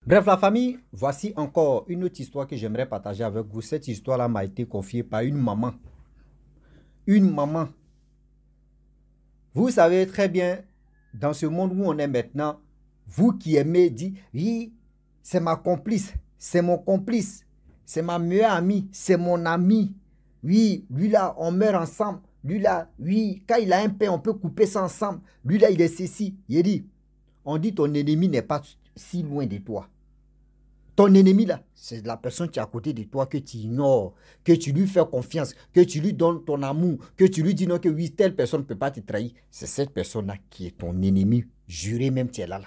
Bref, la famille, voici encore une autre histoire que j'aimerais partager avec vous. Cette histoire-là m'a été confiée par une maman. Une maman. Vous savez très bien, dans ce monde où on est maintenant, vous qui aimez dire, oui, c'est ma complice, c'est mon complice, c'est ma meilleure amie, c'est mon ami. Oui, lui là, on meurt ensemble. Lui là, oui, quand il a un pain, on peut couper ça ensemble. Lui là, il est ceci. Il dit, on dit ton ennemi n'est pas si loin de toi. Ton ennemi là, c'est la personne qui est à côté de toi que tu ignores, que tu lui fais confiance, que tu lui donnes ton amour, que tu lui dis non que oui, telle personne ne peut pas te trahir. C'est cette personne-là qui est ton ennemi, juré même tu es là.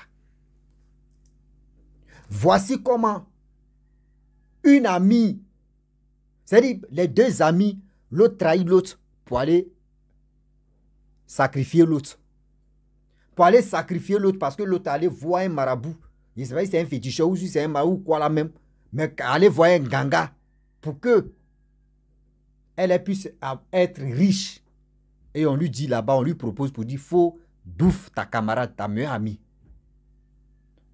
Voici comment une amie, c'est-à-dire les deux amis, l'autre trahit l'autre pour aller sacrifier l'autre. Pour aller sacrifier l'autre parce que l'autre allait voir un marabout. Je ne sais pas si c'est un féticheur ou si c'est un marabout ou quoi là même. Mais aller voir un ganga pour que elle puisse être riche. Et on lui dit là-bas, on lui propose pour dire, faut bouffe ta camarade, ta meilleure amie.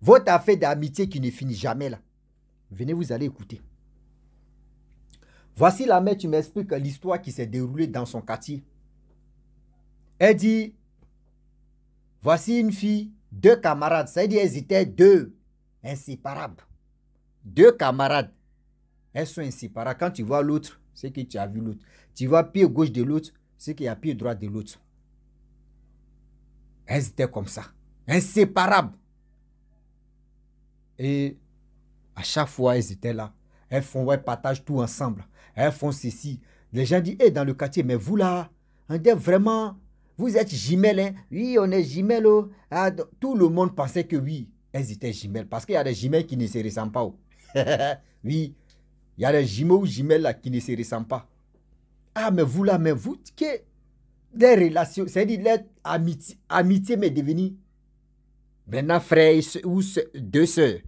Votre affaire d'amitié qui ne finit jamais là. Venez, vous allez écouter. Voici la mère, tu m'expliques l'histoire qui s'est déroulée dans son quartier. Elle dit, voici une fille, deux camarades. Ça veut dire qu'elles étaient deux, inséparables. Deux camarades. Elles sont inséparables. Quand tu vois l'autre, c'est que tu as vu l'autre. Tu vois pied gauche de l'autre, c'est qu'il y a pied droit de l'autre. Elles étaient comme ça. Inséparables. Et à chaque fois, elles étaient là. Elles partagent tout ensemble. Elles font ceci. Les gens disent, hey, dans le quartier, mais vous là, on est vraiment, vous êtes jumelles, hein? Oui, on est jumelles. Oh. Ah, tout le monde pensait que oui, elles étaient jumelles. Parce qu'il y a des jumelles qui ne se ressemblent pas. Oh. Oui, il y a des jumeaux ou jumelles là qui ne se ressemblent pas. Ah, mais vous là, mais vous, que des relations, c'est-à-dire amitié m'est devenue maintenant frère ou deux sœurs.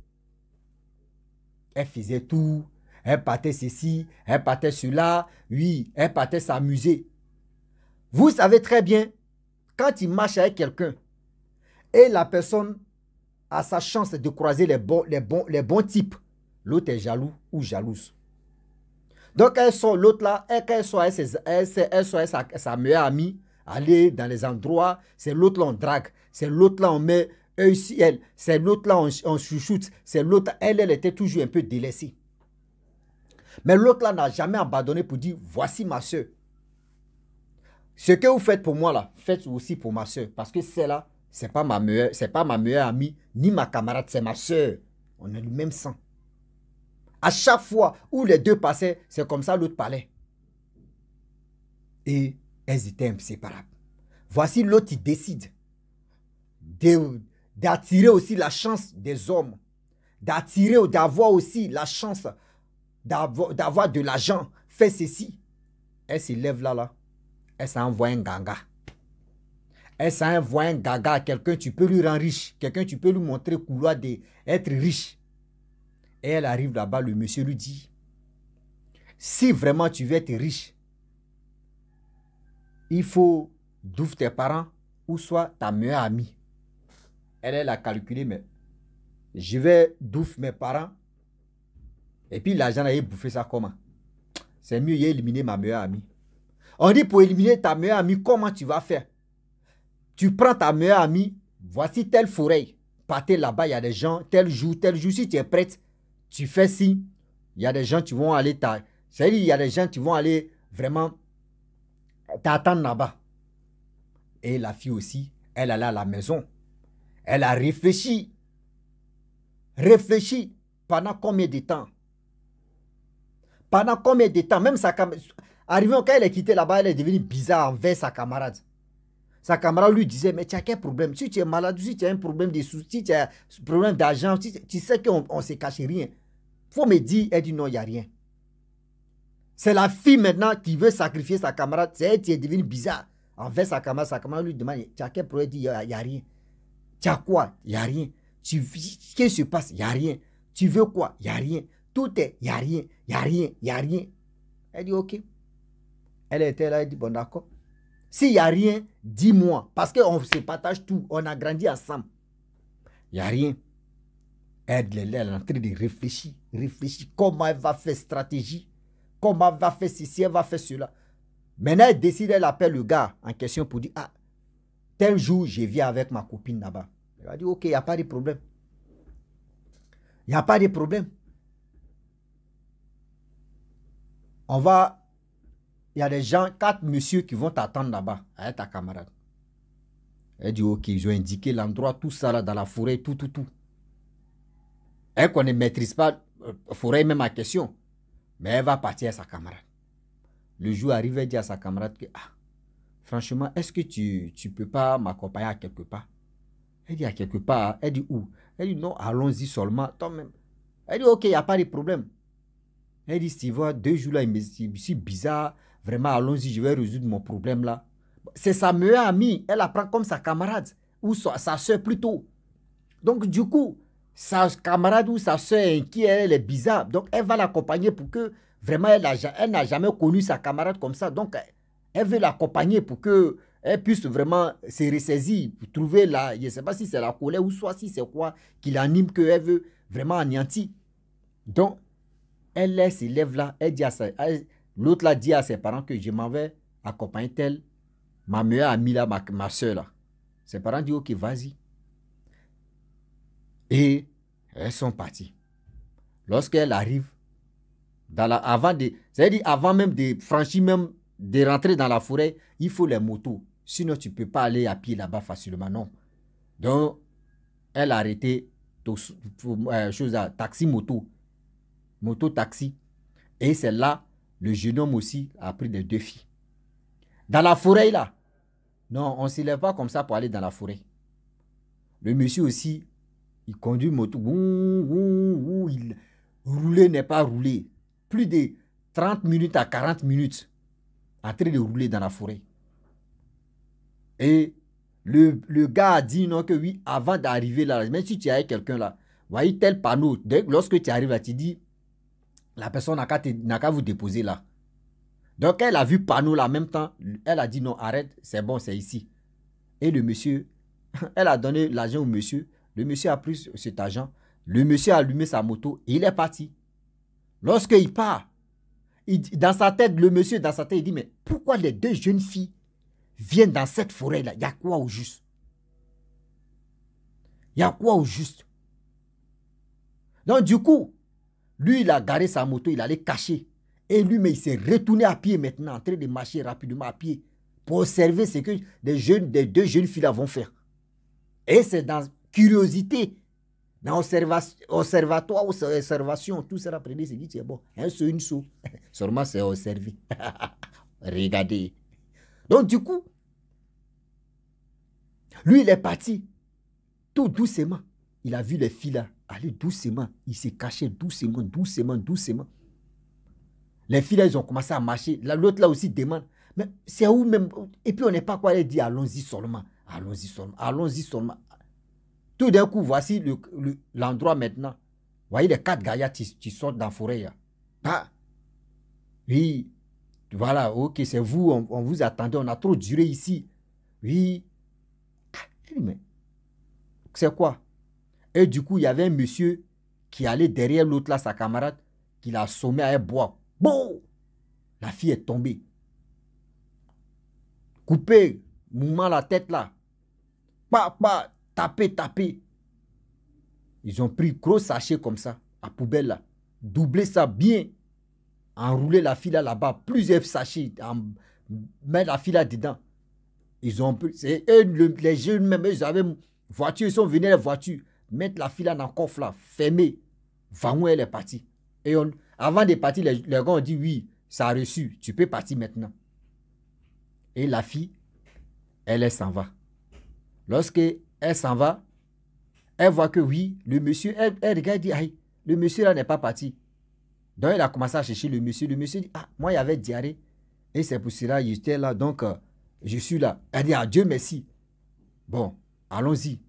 Elle faisait tout. Elle partait ceci, elle partait cela. Oui, elle partait s'amuser. Vous savez très bien, quand il marche avec quelqu'un et la personne a sa chance de croiser les bons types, l'autre est jaloux ou jalouse. Donc, elle sort l'autre là, elle soit sa meilleure amie, aller dans les endroits, c'est l'autre là on drague, c'est l'autre là on met eux ici, elle, c'est l'autre là on chouchoute, c'est l'autre, elle était toujours un peu délaissée. Mais l'autre là n'a jamais abandonné pour dire, voici ma soeur. Ce que vous faites pour moi là, faites aussi pour ma soeur. Parce que celle-là, c'est pas ma meilleure amie, ni ma camarade, c'est ma soeur. On a le même sang. À chaque fois où les deux passaient, c'est comme ça l'autre parlait. Et elles étaient inséparables. Voici l'autre qui décide d'attirer aussi la chance des hommes. D'avoir aussi la chance d'avoir de l'argent. Fait ceci. Elle se lève là. Elle s'envoie un ganga. Elle s'envoie un gaga à quelqu'un, tu peux lui rendre riche. Quelqu'un, tu peux lui montrer le couloir d'être riche. Et elle arrive là-bas, le monsieur lui dit, si vraiment tu veux être riche, il faut d'ouvrir tes parents ou soit ta meilleure amie. Elle a calculé, mais je vais d'ouvrir mes parents et puis l'argent a bouffé ça comment? C'est mieux d'éliminer ma meilleure amie. On dit pour éliminer ta meilleure amie, comment tu vas faire? Tu prends ta meilleure amie, voici telle forêt. Partez là-bas, il y a des gens, tel jour, si tu es prête, tu fais ci. Il y a des gens qui vont aller c'est-à-dire, il y a des gens qui vont aller vraiment t'attendre là-bas. Et la fille aussi, elle allait à la maison. Elle a réfléchi. Réfléchi pendant combien de temps? Pendant combien de temps? Même sa camarade, arrivant quand elle est quittée là-bas, elle est devenue bizarre envers sa camarade. Sa camarade lui disait, mais tu as quel problème? Si tu es malade, si tu as un problème de soucis, si tu as un problème d'argent, tu sais qu'on ne se cache rien. Il faut me dire, elle dit non, il n'y a rien. C'est la fille maintenant qui veut sacrifier sa camarade. C'est elle qui est devenue bizarre envers sa camarade. Sa camarade lui demande, tu as quel problème? Il dit, il n'y a rien. Tu as quoi? Il n'y a rien. Qu'est-ce qui se passe? Il n'y a rien. Tu veux quoi? Il n'y a rien. Tout est, il n'y a rien. Il n'y a rien. Il n'y a rien. Elle dit, ok. Elle était là, elle dit, bon d'accord. S'il n'y a rien, dis-moi. Parce qu'on se partage tout. On a grandi ensemble. Il n'y a rien. Elle est en train de réfléchir, comment elle va faire stratégie, comment elle va faire ceci, elle va faire cela. Maintenant, elle décide, elle appelle le gars en question pour dire, ah, tel jour, je viens avec ma copine là-bas. Elle va dire, ok, il n'y a pas de problème. Il n'y a pas de problème. On va, il y a des gens, 4 messieurs qui vont t'attendre là-bas, avec ta camarade. Elle dit, ok, ils ont indiqué l'endroit, tout ça là, dans la forêt, tout. Elle qu'on ne maîtrise pas la forêt même en question. Mais elle va partir à sa camarade. Le jour arrive, elle dit à sa camarade que, ah, franchement, est-ce que tu ne peux pas m'accompagner à quelque part? Elle dit à quelque part. Elle dit où? Elle dit non, allons-y seulement. Toi-même. Elle dit ok, il n'y a pas de problème. Elle dit, tu vois, 2 jours là, il me suis bizarre. Vraiment, allons-y, je vais résoudre mon problème là. C'est sa meilleure amie. Elle la prend comme sa camarade. Ou sa soeur plutôt. Donc, du coup, sa camarade ou sa soeur qui elle est bizarre. Donc, elle va l'accompagner pour que vraiment, elle n'a jamais connu sa camarade comme ça. Donc, elle veut l'accompagner pour que elle puisse vraiment se ressaisir, pour trouver la, je ne sais pas si c'est la colère ou soit si c'est quoi qui l'anime, qu'elle veut vraiment anéantir. Donc, elle s'élève là, elle dit à l'autre là dit à ses parents que je m'en vais accompagner telle, ma meilleure amie là, ma soeur là. Ses parents disent ok, vas-y. Et elles sont parties. Lorsqu'elle arrive, c'est-à-dire avant même de franchir, même de rentrer dans la forêt, il faut les motos. Sinon, tu ne peux pas aller à pied là-bas facilement, non. Donc, elle a arrêté taxi moto. Moto-taxi. Et c'est là, le jeune homme aussi a pris les 2 filles. Dans la forêt, là. Non, on ne se lève pas comme ça pour aller dans la forêt. Le monsieur aussi, il conduit moto. Il roulait n'est pas roulé. Plus de 30 minutes à 40 minutes en train de rouler dans la forêt. Et le gars a dit non que oui, avant d'arriver là, même si tu es avec quelqu'un là, voyez tel panneau, lorsque tu arrives là, tu dis, la personne n'a qu'à vous déposer là. Donc elle a vu panneau là en même temps, elle a dit non, arrête, c'est bon, c'est ici. Et le monsieur, elle a donné l'argent au monsieur, le monsieur a pris cet argent, le monsieur a allumé sa moto et il est parti. Lorsqu'il part, dans sa tête, le monsieur, dans sa tête, il dit, mais pourquoi les 2 jeunes filles viennent dans cette forêt-là? Il y a quoi au juste? Il y a quoi au juste? Donc, du coup, lui, il a garé sa moto, il allait cacher. Et lui, mais il s'est retourné à pied maintenant, en train de marcher rapidement à pied pour observer ce que les 2 jeunes filles-là vont faire. Et c'est dans curiosité, dans observatoire, observation, tout ça après, il s'est dit, c'est bon, un saut, une saut. Seulement, c'est observé. Regardez. Donc, du coup, lui, il est parti tout doucement. Il a vu les filles là aller doucement. Il s'est caché doucement. Les filles là, ils ont commencé à marcher. L'autre là aussi demande, mais c'est où même? Et puis, on n'est pas quoi, elle dit, allons-y seulement. Tout d'un coup, voici l'endroit maintenant. Vous voyez les 4 gaillards qui sortent dans la forêt. Là. Ah, oui, voilà, ok, c'est vous, on vous attendait, on a trop duré ici. Oui. Mais c'est quoi? Et du coup, il y avait un monsieur qui allait derrière l'autre là, sa camarade, qui l'a assommé à un bois. Bon! La fille est tombée. Coupé, mouvement la tête là. Taper. Ils ont pris gros sachet comme ça, à poubelle là. Doublé ça bien. Enrouler la fille là-bas, plusieurs sachets, mettre la fille là dedans. Ils ont pris, les jeunes même, ils avaient une voiture, ils sont venus à la voiture, mettre la fille là dans le coffre là, fermé. Vraiment, elle est partie. Et avant de partir, les gars ont dit oui, ça a reçu, tu peux partir maintenant. Et la fille, elle s'en va. Lorsque elle s'en va, elle voit que oui, le monsieur, elle regarde et dit, aïe, le monsieur là n'est pas parti. Donc, elle a commencé à chercher le monsieur. Le monsieur dit, ah, moi, il y avait diarrhée. Et c'est pour cela, j'étais là. Donc, je suis là. Elle dit, ah, Dieu merci. Bon, allons-y.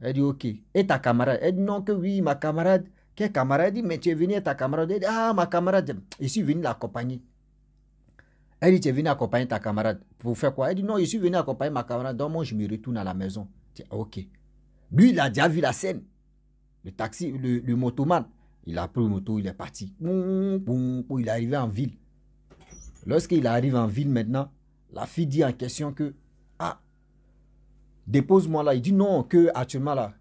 Elle dit, ok. Et ta camarade? Elle dit, non, que oui, ma camarade. Quelle camarade? Elle dit, mais tu es venu à ta camarade? Elle dit, ah, ma camarade, je suis venu l'accompagner. Elle dit, tu es venu accompagner ta camarade. Pour faire quoi? Elle dit, non, je suis venu accompagner ma camarade. Donc, moi, je me retourne à la maison. Je dis, ok. Lui, il a déjà vu la scène. Le taxi, le motoman, il a pris le moto, il est parti. Il est arrivé en ville. Lorsqu'il arrive en ville maintenant, la fille dit en question que, ah, dépose-moi là. Il dit non, que actuellement là,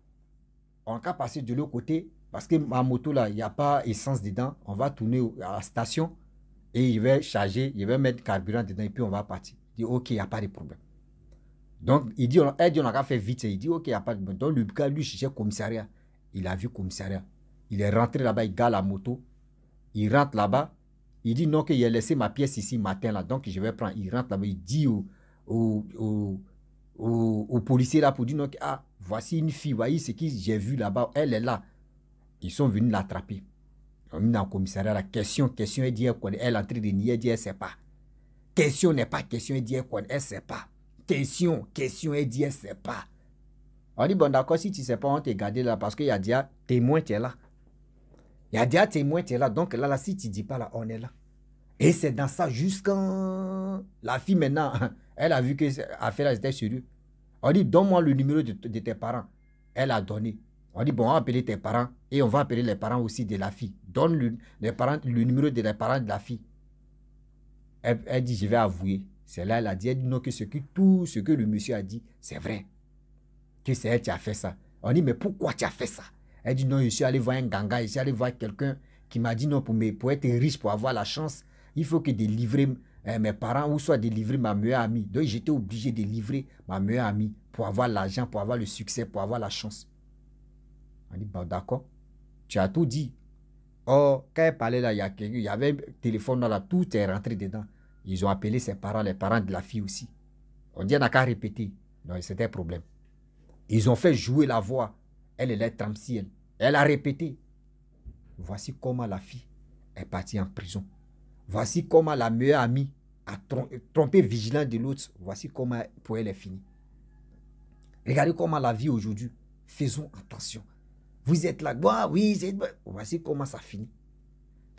on va passer de l'autre côté parce que ma moto là, il n'y a pas essence dedans. On va tourner à la station et je vais charger, je vais mettre carburant dedans et puis on va partir. Il dit ok, il n'y a pas de problème. Donc, elle dit on a qu'à faire vite. Il dit ok, il n'y a pas de problème. Donc, le gars lui cherchait commissariat. Il a vu commissariat. Il est rentré là-bas, il gare la moto. Il rentre là-bas. Il dit non, qu'il a laissé ma pièce ici matin là. Donc, je vais prendre. Il rentre là-bas. Il dit au policier là pour dire non, ah, voici une fille. Voyez ce que j'ai vu là-bas. Elle est là. Ils sont venus l'attraper. Ils ont mis dans le commissariat la question. Elle dit elle est en train de nier. Elle dit elle ne sait pas. Question n'est pas question. Elle dit elle ne sait pas. Question, elle dit elle ne sait pas. On dit, bon, d'accord, si tu ne sais pas, on t'a gardé là parce qu'il y a déjà témoin, tu es là. Il y a déjà témoin, tu es là. Donc là, si tu ne dis pas là, on est là. Et c'est dans ça jusqu'à la fille maintenant, elle a vu que l'affaire là était sérieux. On dit, donne-moi le numéro de tes parents. Elle a donné. On dit, bon, on va appeler tes parents et on va appeler les parents aussi de la fille. Donne le numéro des parents de la fille. Elle dit, je vais avouer. C'est là, elle a dit, non, que tout ce que le monsieur a dit, c'est vrai. Que c'est elle qui a fait ça. On dit, mais pourquoi tu as fait ça? Elle dit, non, je suis allé voir un ganga, je suis allé voir quelqu'un qui m'a dit, non, pour être riche, pour avoir la chance, il faut que délivrer mes parents ou soit délivrer ma meilleure amie. Donc, j'étais obligé de livrer ma meilleure amie pour avoir l'argent, pour avoir le succès, pour avoir la chance. On dit, bon, d'accord, tu as tout dit. Oh, quand elle parlait là, il y avait un téléphone là, tout est rentré dedans. Ils ont appelé ses parents, les parents de la fille aussi. On dit, on n'a qu'à répéter. Donc, c'était un problème. Ils ont fait jouer la voix. Elle est tramsienne. Elle a répété. Voici comment la fille est partie en prison. Voici comment la meilleure amie a trompé vigilant de l'autre. Voici comment pour elle est finie. Regardez comment la vie aujourd'hui. Faisons attention. Vous êtes là. Oui, voici comment ça finit.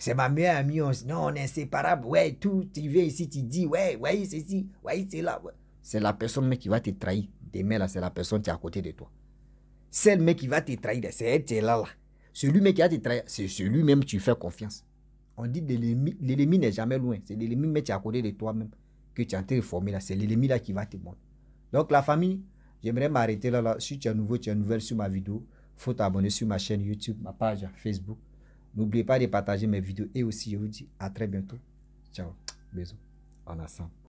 C'est ma meilleure amie. Non, on est inséparables. Ouais, tout. Tu viens ici, tu dis, ouais, c'est ici. Ouais, c'est là. Ouais. C'est la personne mec, qui va te trahir. Demain, là, c'est la personne qui est à côté de toi. C'est le mec qui va te trahir, c'est elle qui est là. Celui mec qui va te trahir, c'est celui-même tu fais confiance. On dit que l'ennemi n'est jamais loin. C'est l'ennemi mais qui est à côté de toi-même que tu es en train de former là. C'est l'ennemi là qui va te montrer. Donc la famille, j'aimerais m'arrêter là. Si tu es nouveau, tu es nouvelle sur ma vidéo, il faut t'abonner sur ma chaîne YouTube, ma page Facebook. N'oubliez pas de partager mes vidéos et aussi je vous dis à très bientôt. Ciao, bisous, on ensemble.